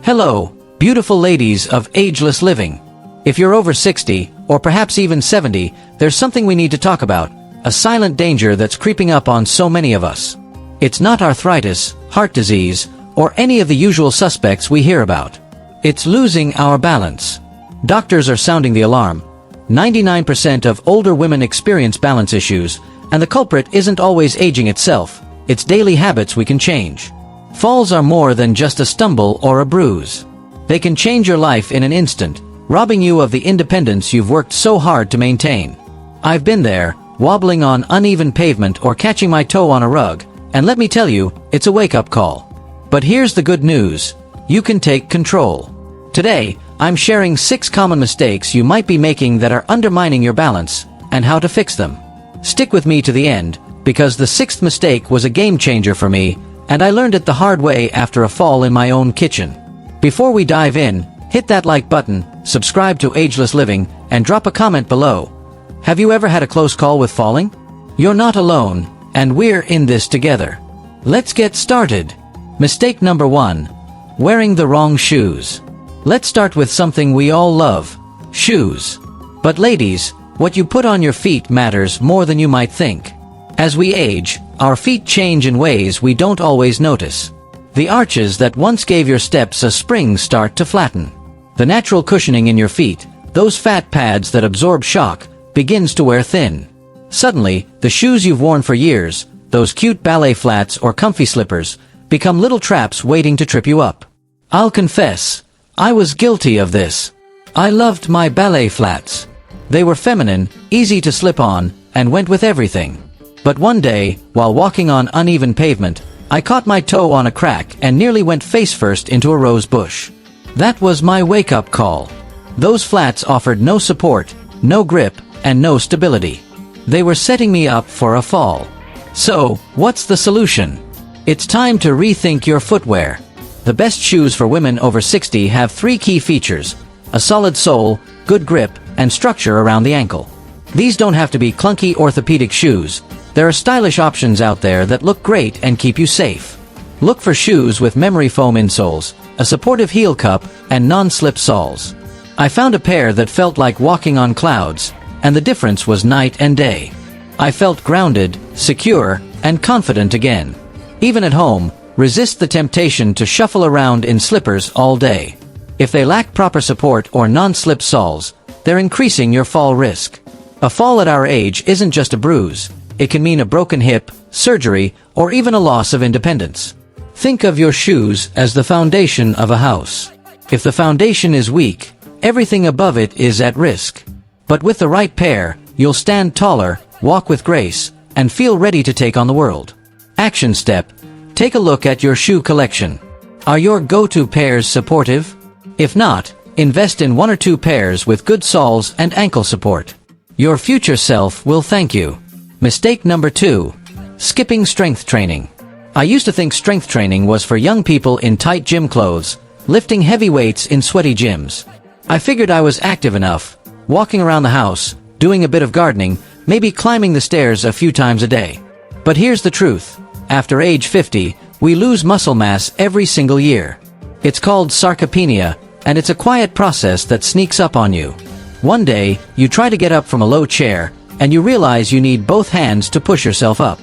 Hello, beautiful ladies of ageless living. If you're over 60, or perhaps even 70, there's something we need to talk about, a silent danger that's creeping up on so many of us. It's not arthritis, heart disease, or any of the usual suspects we hear about. It's losing our balance. Doctors are sounding the alarm. 99% of older women experience balance issues, and the culprit isn't always aging itself, it's daily habits we can change. Falls are more than just a stumble or a bruise. They can change your life in an instant, robbing you of the independence you've worked so hard to maintain. I've been there, wobbling on uneven pavement or catching my toe on a rug, and let me tell you, it's a wake-up call. But here's the good news. You can take control. Today, I'm sharing 6 common mistakes you might be making that are undermining your balance, and how to fix them. Stick with me to the end, because the 6th mistake was a game-changer for me, and I learned it the hard way after a fall in my own kitchen. Before we dive in, hit that like button, subscribe to Ageless Living, and drop a comment below. Have you ever had a close call with falling? You're not alone, and we're in this together. Let's get started. Mistake number 1. Wearing the wrong shoes. Let's start with something we all love, shoes. But ladies, what you put on your feet matters more than you might think. As we age, our feet change in ways we don't always notice. The arches that once gave your steps a spring start to flatten. The natural cushioning in your feet, those fat pads that absorb shock, begins to wear thin. Suddenly, the shoes you've worn for years, those cute ballet flats or comfy slippers, become little traps waiting to trip you up. I'll confess, I was guilty of this. I loved my ballet flats. They were feminine, easy to slip on, and went with everything. But one day, while walking on uneven pavement, I caught my toe on a crack and nearly went face first into a rose bush. That was my wake-up call. Those flats offered no support, no grip, and no stability. They were setting me up for a fall. So, what's the solution? It's time to rethink your footwear. The best shoes for women over 60 have 3 key features: a solid sole, good grip, and structure around the ankle. These don't have to be clunky orthopedic shoes. There are stylish options out there that look great and keep you safe. Look for shoes with memory foam insoles, a supportive heel cup, and non-slip soles. I found a pair that felt like walking on clouds, and the difference was night and day. I felt grounded, secure, and confident again. Even at home, resist the temptation to shuffle around in slippers all day. If they lack proper support or non-slip soles, they're increasing your fall risk. A fall at our age isn't just a bruise. It can mean a broken hip, surgery, or even a loss of independence. Think of your shoes as the foundation of a house. If the foundation is weak, everything above it is at risk. But with the right pair, you'll stand taller, walk with grace, and feel ready to take on the world. Action step. Take a look at your shoe collection. Are your go-to pairs supportive? If not, invest in 1 or 2 pairs with good soles and ankle support. Your future self will thank you. Mistake number 2. Skipping strength training. I used to think strength training was for young people in tight gym clothes, lifting heavy weights in sweaty gyms. I figured I was active enough, walking around the house, doing a bit of gardening, maybe climbing the stairs a few times a day. But here's the truth. After age 50, we lose muscle mass every single year. It's called sarcopenia, and it's a quiet process that sneaks up on you. One day, you try to get up from a low chair, and you realize you need both hands to push yourself up.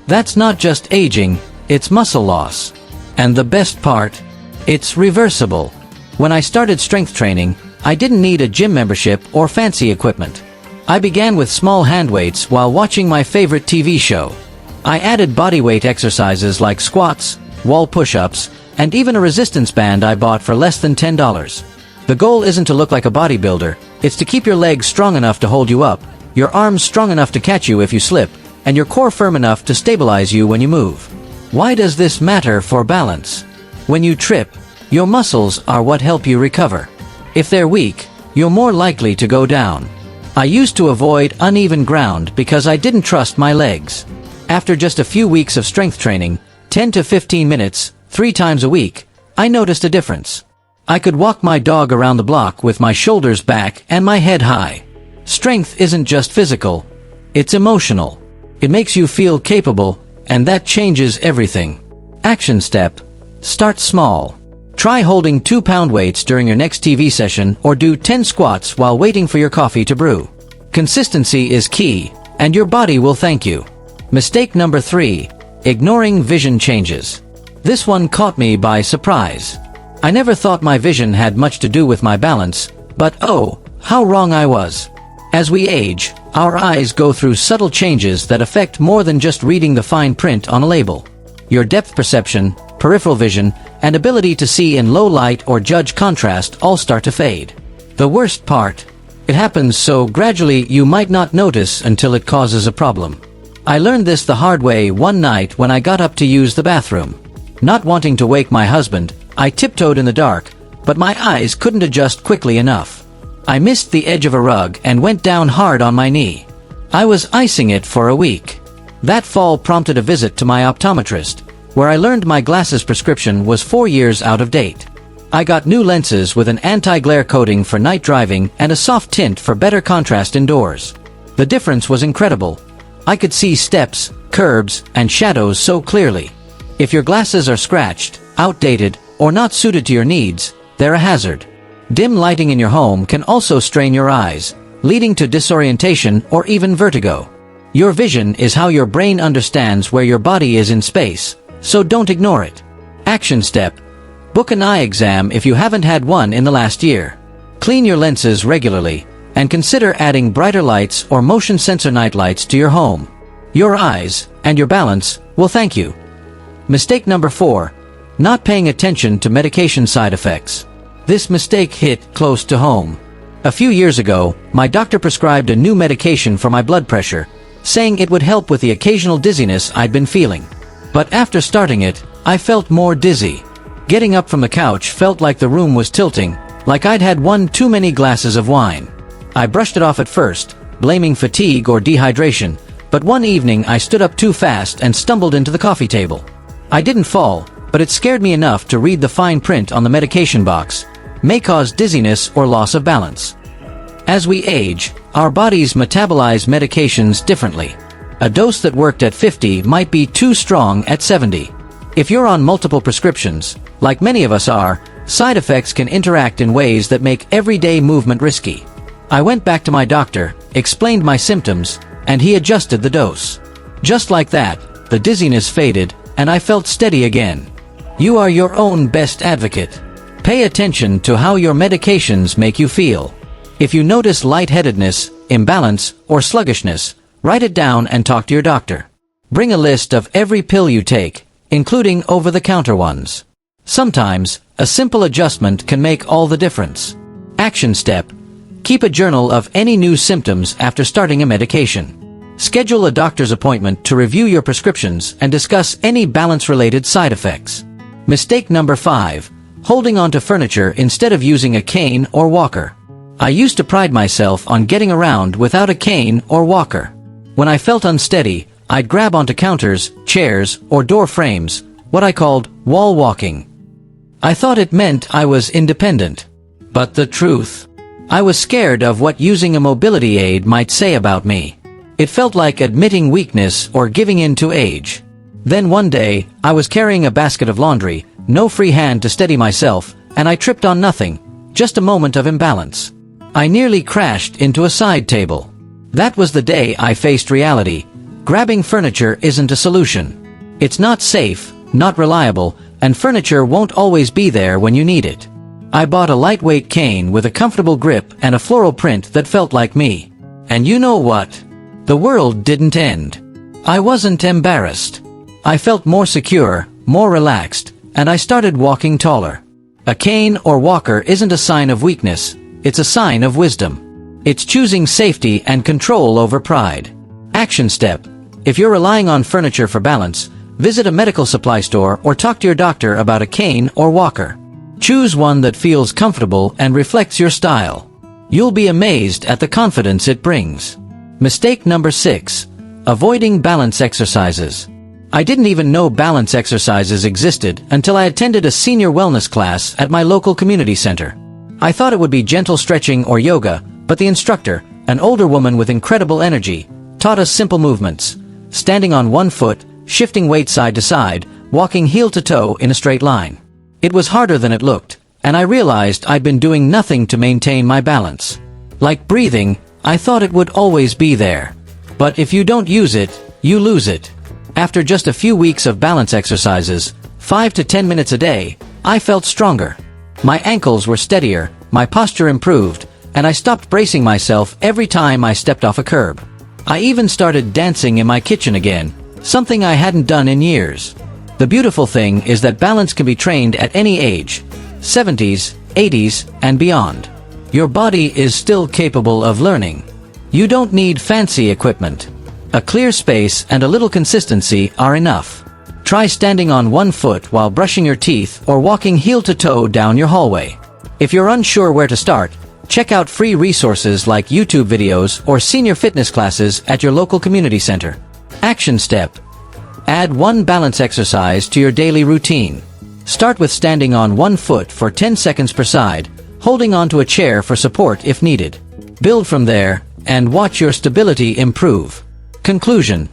That's not just aging, it's muscle loss. And the best part? It's reversible. When I started strength training, I didn't need a gym membership or fancy equipment. I began with small hand weights while watching my favorite TV show. I added bodyweight exercises like squats, wall push-ups, and even a resistance band I bought for less than $10. The goal isn't to look like a bodybuilder, it's to keep your legs strong enough to hold you up, your arms strong enough to catch you if you slip, and your core firm enough to stabilize you when you move. Why does this matter for balance? When you trip, your muscles are what help you recover. If they're weak, you're more likely to go down. I used to avoid uneven ground because I didn't trust my legs. After just a few weeks of strength training, 10 to 15 minutes, 3 times a week, I noticed a difference. I could walk my dog around the block with my shoulders back and my head high. Strength isn't just physical, it's emotional. It makes you feel capable, and that changes everything. Action step. Start small. Try holding 2-pound weights during your next TV session or do 10 squats while waiting for your coffee to brew. Consistency is key, and your body will thank you. Mistake number 3. Ignoring vision changes. This one caught me by surprise. I never thought my vision had much to do with my balance, but oh, how wrong I was. As we age, our eyes go through subtle changes that affect more than just reading the fine print on a label. Your depth perception, peripheral vision, and ability to see in low light or judge contrast all start to fade. The worst part? It happens so gradually you might not notice until it causes a problem. I learned this the hard way one night when I got up to use the bathroom. Not wanting to wake my husband, I tiptoed in the dark, but my eyes couldn't adjust quickly enough. I missed the edge of a rug and went down hard on my knee. I was icing it for a week. That fall prompted a visit to my optometrist, where I learned my glasses prescription was 4 years out of date. I got new lenses with an anti-glare coating for night driving and a soft tint for better contrast indoors. The difference was incredible. I could see steps, curbs, and shadows so clearly. If your glasses are scratched, outdated, or not suited to your needs, they're a hazard. Dim lighting in your home can also strain your eyes, leading to disorientation or even vertigo. Your vision is how your brain understands where your body is in space, so don't ignore it. Action step. Book an eye exam if you haven't had one in the last year. Clean your lenses regularly, and consider adding brighter lights or motion sensor night lights to your home. Your eyes, and your balance, will thank you. Mistake number 4. Not paying attention to medication side effects. This mistake hit close to home. A few years ago, my doctor prescribed a new medication for my blood pressure, saying it would help with the occasional dizziness I'd been feeling. But after starting it, I felt more dizzy. Getting up from the couch felt like the room was tilting, like I'd had one too many glasses of wine. I brushed it off at first, blaming fatigue or dehydration, but one evening I stood up too fast and stumbled into the coffee table. I didn't fall, but it scared me enough to read the fine print on the medication box. May cause dizziness or loss of balance. As we age, our bodies metabolize medications differently. A dose that worked at 50 might be too strong at 70. If you're on multiple prescriptions, like many of us are, side effects can interact in ways that make everyday movement risky. I went back to my doctor, explained my symptoms, and he adjusted the dose. Just like that, the dizziness faded, and I felt steady again. You are your own best advocate. Pay attention to how your medications make you feel. If you notice lightheadedness, imbalance, or sluggishness, write it down and talk to your doctor. Bring a list of every pill you take, including over-the-counter ones. Sometimes, a simple adjustment can make all the difference. Action step. Keep a journal of any new symptoms after starting a medication. Schedule a doctor's appointment to review your prescriptions and discuss any balance-related side effects. Mistake number 5. Holding onto furniture instead of using a cane or walker. I used to pride myself on getting around without a cane or walker. When I felt unsteady, I'd grab onto counters, chairs, or door frames, what I called wall walking. I thought it meant I was independent. But the truth? I was scared of what using a mobility aid might say about me. It felt like admitting weakness or giving in to age. Then one day, I was carrying a basket of laundry, no free hand to steady myself, and I tripped on nothing, just a moment of imbalance. I nearly crashed into a side table. That was the day I faced reality. Grabbing furniture isn't a solution. It's not safe, not reliable, and furniture won't always be there when you need it. I bought a lightweight cane with a comfortable grip and a floral print that felt like me. And you know what? The world didn't end. I wasn't embarrassed. I felt more secure, more relaxed, and I started walking taller. A cane or walker isn't a sign of weakness, it's a sign of wisdom. It's choosing safety and control over pride. Action step. If you're relying on furniture for balance, visit a medical supply store or talk to your doctor about a cane or walker. Choose one that feels comfortable and reflects your style. You'll be amazed at the confidence it brings. Mistake number 6. Avoiding balance exercises. I didn't even know balance exercises existed until I attended a senior wellness class at my local community center. I thought it would be gentle stretching or yoga, but the instructor, an older woman with incredible energy, taught us simple movements. Standing on one foot, shifting weight side to side, walking heel to toe in a straight line. It was harder than it looked, and I realized I'd been doing nothing to maintain my balance. Like breathing, I thought it would always be there. But if you don't use it, you lose it. After just a few weeks of balance exercises, 5 to 10 minutes a day, I felt stronger. My ankles were steadier, my posture improved, and I stopped bracing myself every time I stepped off a curb. I even started dancing in my kitchen again, something I hadn't done in years. The beautiful thing is that balance can be trained at any age, 70s, 80s, and beyond. Your body is still capable of learning. You don't need fancy equipment. A clear space and a little consistency are enough. Try standing on one foot while brushing your teeth or walking heel to toe down your hallway. If you're unsure where to start, check out free resources like YouTube videos or senior fitness classes at your local community center. Action step. Add one balance exercise to your daily routine. Start with standing on one foot for 10 seconds per side, holding onto a chair for support if needed. Build from there, and watch your stability improve. Conclusion.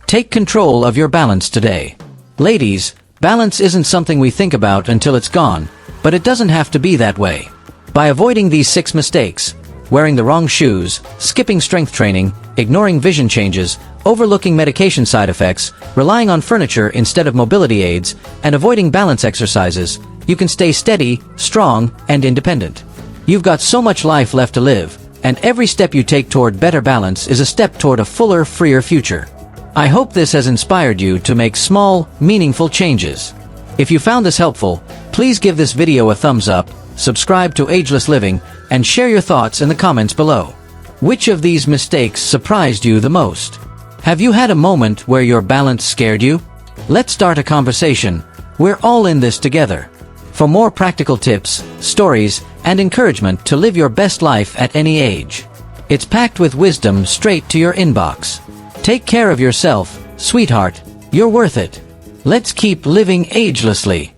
Take control of your balance today. Ladies, balance isn't something we think about until it's gone, but it doesn't have to be that way. By avoiding these 6 mistakes, wearing the wrong shoes, skipping strength training, ignoring vision changes, overlooking medication side effects, relying on furniture instead of mobility aids, and avoiding balance exercises, you can stay steady, strong, and independent. You've got so much life left to live, and every step you take toward better balance is a step toward a fuller, freer future. I hope this has inspired you to make small, meaningful changes. If you found this helpful, please give this video a thumbs up, subscribe to Ageless Living, and share your thoughts in the comments below. Which of these mistakes surprised you the most? Have you had a moment where your balance scared you? Let's start a conversation. We're all in this together. For more practical tips, stories, and encouragement to live your best life at any age. It's packed with wisdom straight to your inbox. Take care of yourself, sweetheart. You're worth it. Let's keep living agelessly.